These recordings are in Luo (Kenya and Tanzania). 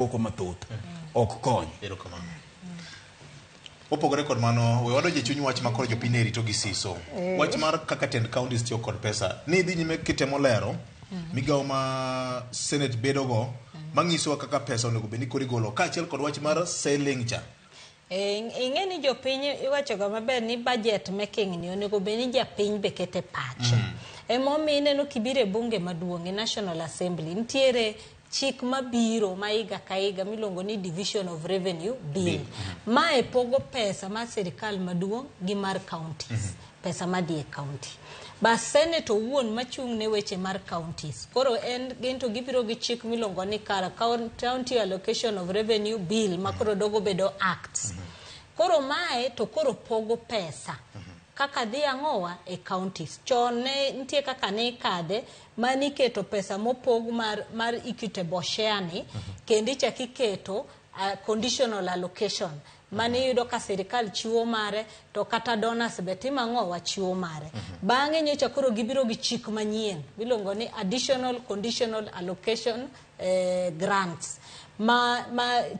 koko mathoth ok kony. Opogore kod mano, we wado je chuny wach makoro jopiny ne rito gi siso. Wach mar kaka tend counties tiyo kod pesa. Ni dhi nyime kitemo lero migawo ma Senate bedogo manyiso kaka pesa onego bed ni koro igolo kaachiel kod wach mar selling cha. Ing'e ni jopiny iwachoga maber ni budget making ni onego bed ni japiny be kete pache. Emomiyo ineno kibiro e bunge maduong' e National Assembly nitiere chik mabiro ma higa ka higa miluongo ni Division of Revenue Bill. Mae pogo pesa mar sirikal maduong' gi mar counties. Pesa madhi e county. Bas Senate owuon machung' ne weche mar counties. Koro en gento gibiro gi chik milongo ni kara County Allocation of Revenue Bill makoro dogo bedo acts. Koro mae to koro pogo pesa. Kaka dhi ang'owa e counties. Chon ne nitie kaka ne ikadhe mani keto pesa mopog mar equitable share ni kendi chaki keto conditional allocation. Mani yudo ka sirikal chiwo mare to kata donors betima ng'owa chiwo mare. Bang'e nyocha koro gibiro gi chik manyien bilongo ni additional conditional allocation grants. Ma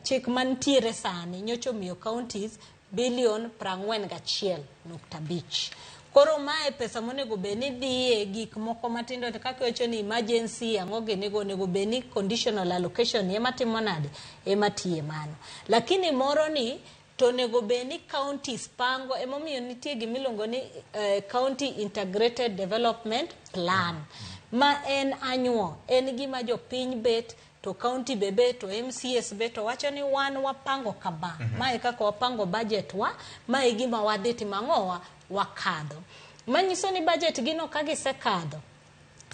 chik mantiere sani nyocha miyo counties bilion 41.5. Koro mae pesa monego beni dhiye gik moko matindo kaka wacho ni emergency ang'oge nego beni conditional allocation ema timo nade ema tiye mano. Lakini moro ni to nego beni counties pango emomiyo nitie gimilongo ni County Integrated Development Plan. Ma en anyuo en gima jopiny bet to county bebe to MCS be to wacho ni wan wapango kaba. Mae kaka wapango budget wa mae gima wadhi timang'owa wakadho. Manyiso ni budget gino kagisekadho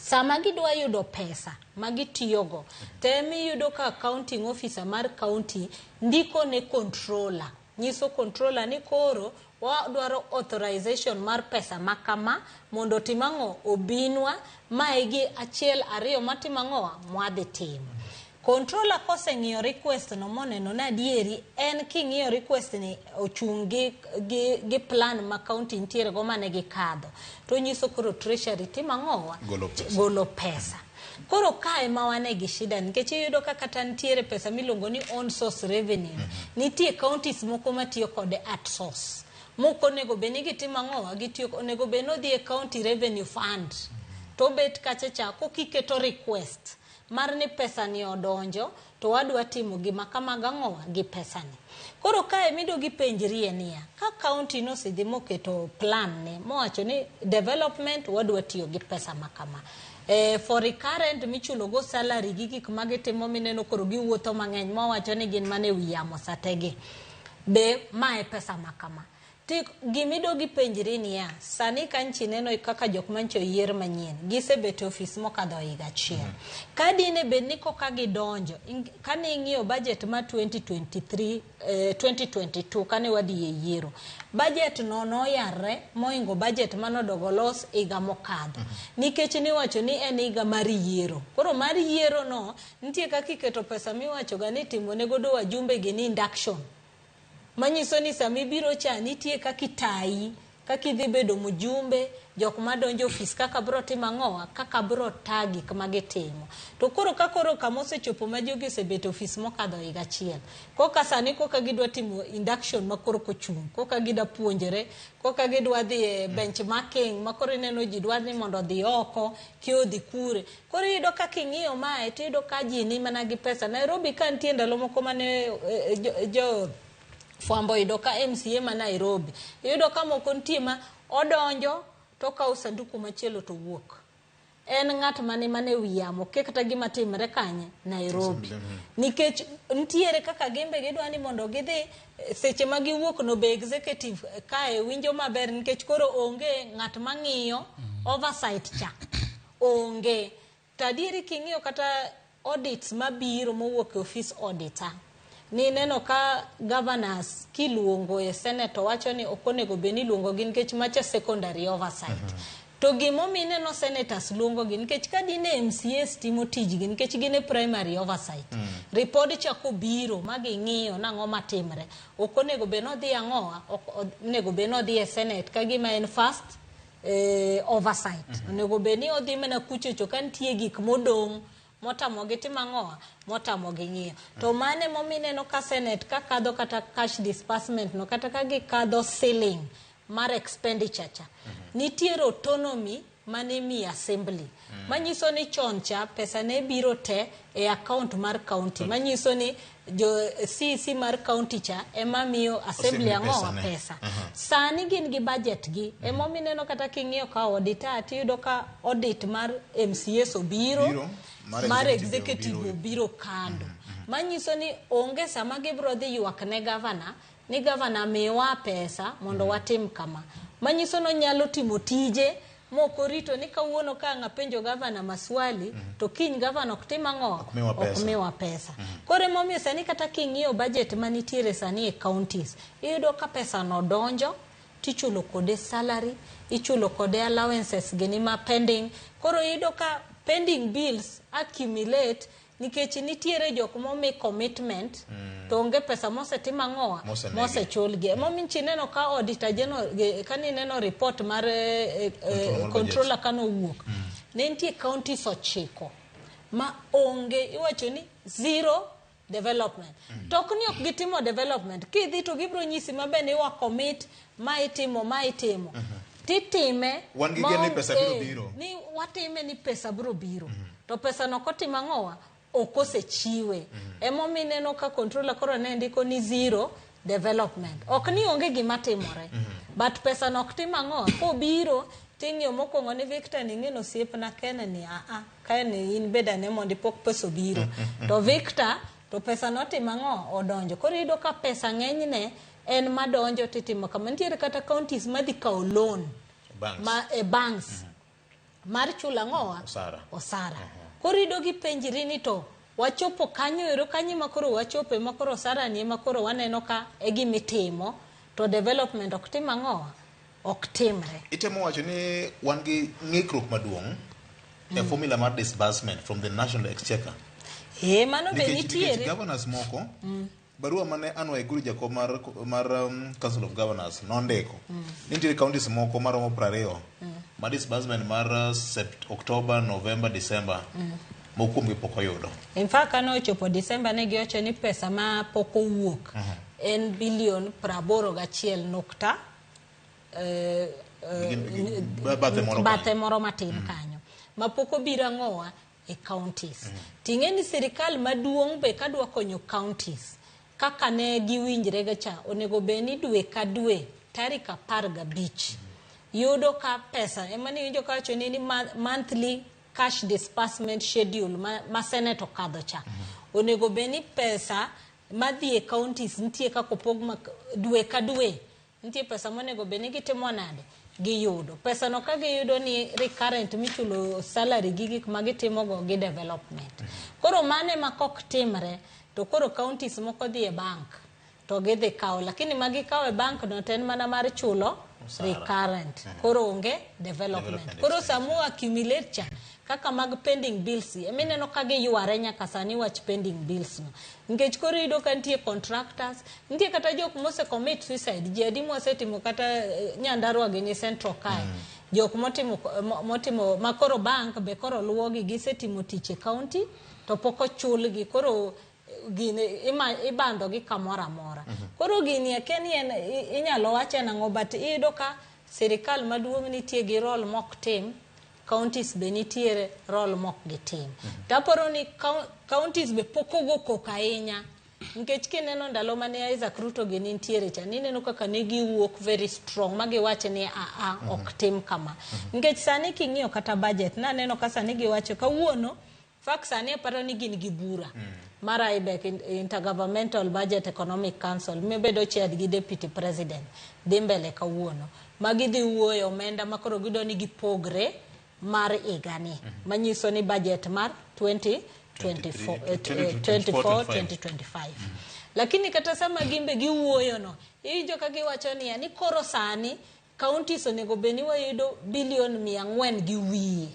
sama gidwa yudo pesa magitiyogo temi yudo ka accounting officer mar county ndiko ne controller. Nyiso controller ni koro wadwaro authorization mar pesa makama mondo timang'o obinwa maigi achiel ariyo matimang'owa mwadhi timo. Controller kose ng'iyo request no moneno na dieri en king'iyo request ni ochung' gi plan ma county ntiere go mane gi kadho to nyiso koro treasury timang'owa golo pesa. Koro kae ma wane gi shida nikech iyudo ka kata ntiere pesa milongo ni on source revenue. Nitie counties moko matiyo kode at source. Moko nego beni gitimang'owa gitiyo onego beno dhi e county revenue fund. To bet kachacha kokiketo request mar ni pesa ni odonjo to wadwa timo gima kama gang'owa gi pesa ni. Koro kae mido gi penjrie niya ka county no sidhi moketo plan ne mowacho ni development wadwa tiyo gi pesa makama. For recurrent michulo go salary gi gik magitimo mineno koro giwuotho mang'eny mowacho ni gin mane wiyamo sategi. Be mae pesa makama. Tik gimido gi penjri niya sani kanchi neno kaka jok mancho yier manyien gisebet office mokadho higa achiel. Kadine bedni koka gidonjo kane ing'iyo budget ma 2022 kane wadhi e yiero budget no noyarre moingo budget manodogo los higa mokadho nikech niwacho ni en higa mar yiero. Koro mar yiero no nitie kaka iketo pesa miwacho ga ni timo ne godo wajumbe gi ni induction. Manyiso ni sami biro cha nitie kaka tai kaka idhi bedo mujumbe jok madonjo office kaka bro timang'owa kaka bro tagi kama gitimo. To koro kamosechopo ma jogi osebet office mokadho higa achiel. Koka sani koka gidwa timo induction makoro kochung'. Koka gida puonjere, koka gidwa dhi benchmarking makoro ineno ji dwa ni mondo dhi oko, kio dhi kure. Koro iyudo kaka ing'iyo mae to iyudo ka ji ni mana gi pesa. Nairobi ka nitie ndalo moko mane jo fwambo yudo ka MCA ma Nairobi. Yudo ka moko nitie ma odonjo to kawo sanduku machielo to wuok. En ng'at mane wiyamo kata gima timre kanye Nairobi. Nikech ntiere kaka gembe gidwa ni mondo gidhi seche ma giwuok no be executive kae winjo maber nikech koro onge ng'at mang'iyo oversight cha. Onge. Tadieri king'iyo kata audits mabiro mowuok e office auditor. Ni neno ka governors kiluongo e Senate wacho ni okonego beni luongo gi nikech macha secondary oversight. To gimomi neno senators luongo gi nikech ka dine MCAs timo tijgi nikech gine primary oversight. Report chako biro magi ng'iyo nang'o matimre. Okonego beno dhi ang'owa, onego beno dhi e Senate ka gima en first oversight. Onego beni odhi mena kuchocho ka nitie gik modong' motamogi timang'oa motamogi ng'iyo to mane momineno ka Senate ka kadho kata cash disbursement no kata ka gikadho ceiling mar expenditure cha nitiere autonomy mane mi assembly manyiso ni chon cha pesa ne biro te e account mar county manyiso ni jo CC mar county cha ema miyo assembly ang'owa pesa sani gin gi budget gi ema mineno kata king'iyo ka auditor tiyudo ka audit mar MCS obiro mar executive obiro kando manyiso ni onge sama gibro dhi ywak ne governor ni governor miwa pesa mondo watim kama manyiso no nyalo timo tije moko rito ni kawuono ka ngapenjo governor maswali to kiny governor oktima ng'o okmiwa pesa kore momiyo sani kata king'iyo budget manitiere sani e counties iyudo ka pesa no donjo tichulo kode salary ichulo kode allowances gini ma pending koro iyudo ka pending bills accumulate nikech nitiere jok momi commitment to onge pesa mosetima ng'owa mosechulgi mominchi neno ka auditor general kani neno report mar controller kano wuok ne nitie counties 9 ma onge iwacho ni zero development tok ni ok gitimo development kidhi to gibro nyisi mabe ni wa commit ma itimo titime ni pesa biro biro ni watime ni pesa biro biro to pesa no kotima ng'owa okosechiwe emomineno ka controller koro ne ndiko ni zero development ok ni onge gima timore but pesa no oktima ng'owa kobiro ting'yo mokwongo ni Victor ni ng'eno siepna kene ni kaene in beda ne mondi pok pesa biro to Victor to pesa no tima ng'owa odonjo koro iyudo ka pesa ng'enyne en madonjo titimo kama nitiere kata counties madhi kawo loan banks mar chula ng'owa osara koro iyudo gi penjri ni to wachopo kanyo ero kanyi makoro wachope makoro sara ni makoro waneno ka e gimitimo to development ok tim ang'owa ok timre itemo wacho ni wan gi ng'ikruok maduong' e formula mar disbursement from the national exchequer mano be nitiere governors moko barua mane Anwa Iguru Jacob mar Council of Governors nondiko nitiere counties moko maromo 20 ma disbursement mar October, November, December mokuom gi pok oyudo in fact kano ochopo December ne giwacho ni pesa ma pok owuok en bilion 81 nukta bathe moro matin kanyo ma pok obiro ang'owa e counties ting'e ni sirikal maduong' be kadwa konyo counties kaka ne giwinjre ga cha onego beni dwe ka dwe tarik 15 yudo ka pesa emani winjo ka wacho ni monthly cash disbursement schedule ma Senate okadho cha onego beni pesa madhi e counties nitie kako pog dwe ka dwe nitie pesa monego beni gitimo nade giyudo pesa no ka giyudo ni recurrent michulo salary gik magitimo go gi development koro mane makok timre to koro counties moko dhi e bank to gidhi kawo lakini magi kawo e bank no ten mana mar chulo recurrent koro onge development koro samu accumulate cha kaka mag pending bills emineno ka giyware nyaka sani wach pending bills no nikech koro yudo ka nitie contractors nitie kata jok mose commit suicide jadi mosetimo kata nyandarua gi central kai jok motimo makoro bank be koro luwogi gisetimo tich e county to poko chulgi koro gine ibando gi kamora mora koro gini akeni inyalo wache nang'o but iyudo ka sirikal maduong' nitie gi role mok tim counties be nitiere role mok gi tim taporo ni counties be pokogo koka ahinya nikech kineno ndalo mane Isaac Ruto gi nitiere cha nineno kaka ne giwuok very strong magiwache ni ok tim kama nikech sani king'iyo kata budget naneno ka sani giwacho kawuono fact sani aparo ni gin gi bura mar IBEC Intergovernmental Budget Economic Council mebedo chaired gi deputy president dhi mbele kawuono magidhi wuoyo omenda makoro gido ni gipogre mar igani manyiso ni budget mar 2024-2025 lakini kata sama gimbe giwuoyo no ijo ka giwacho ni koro sani counties onego beni wayudo bilion 400 gi wiye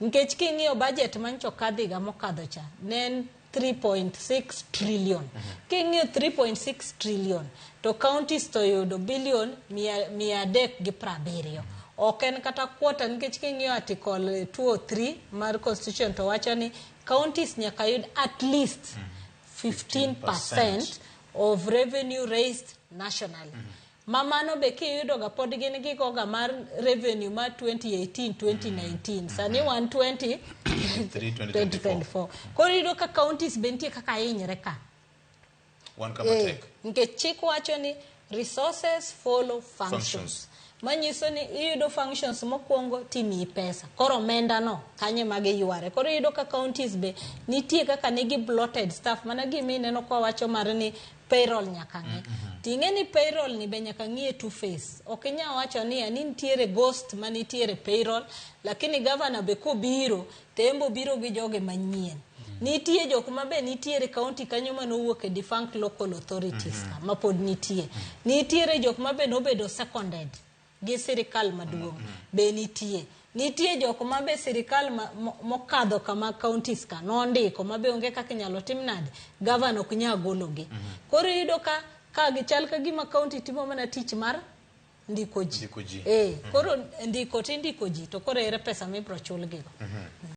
nikech king'iyo budget mancho kadhiga mokadho cha ne 3.6 trillion king'iyo 3.6 trillion to counties to yudo bilion 370 oken kata quarter nikech king'iyo article 203 mar constitution to wacho ni counties nyaka yud at least 15% of revenue raised nationally. Mamano be kiyudo ga pod gin gigoga mar revenue mar 2018-2019 sani 2024 koro yudo ka counties be nitie kaka hinyre ka nikech chik wacho ni resources follow functions. Manyiso ni iyudo functions mokwongo timiyi pesa koro omenda no kanye mage yware. Koro iyudo ka counties be nitie kaka nigi bloated staff mana gimineno kwa wacho mar ni payroll nyaka ng'e. Ting'e ni payroll ni be nyaka ng'ie two face. Ok inya wacho ni ani nitiere ghost manitiere payroll lakini governor be kobiro tembo biro gi joge manyien. Nitie jok mabe nitiere county kanyo manowuok e defunct local authorities ma pod nitie. Nitiere jok mabe nobedo seconded gi sirikal maduong' be nitie. Nitie jok mabe sirikal mokadho kama counties ka nondiko mabe onge kaka inyalo tim nade governor ok nya gologi. Koro yudo ka gichal ka gima county timo mana tich mar ndiko ji. Koro ndiko ji to koro ere pesa mibro chul gigo.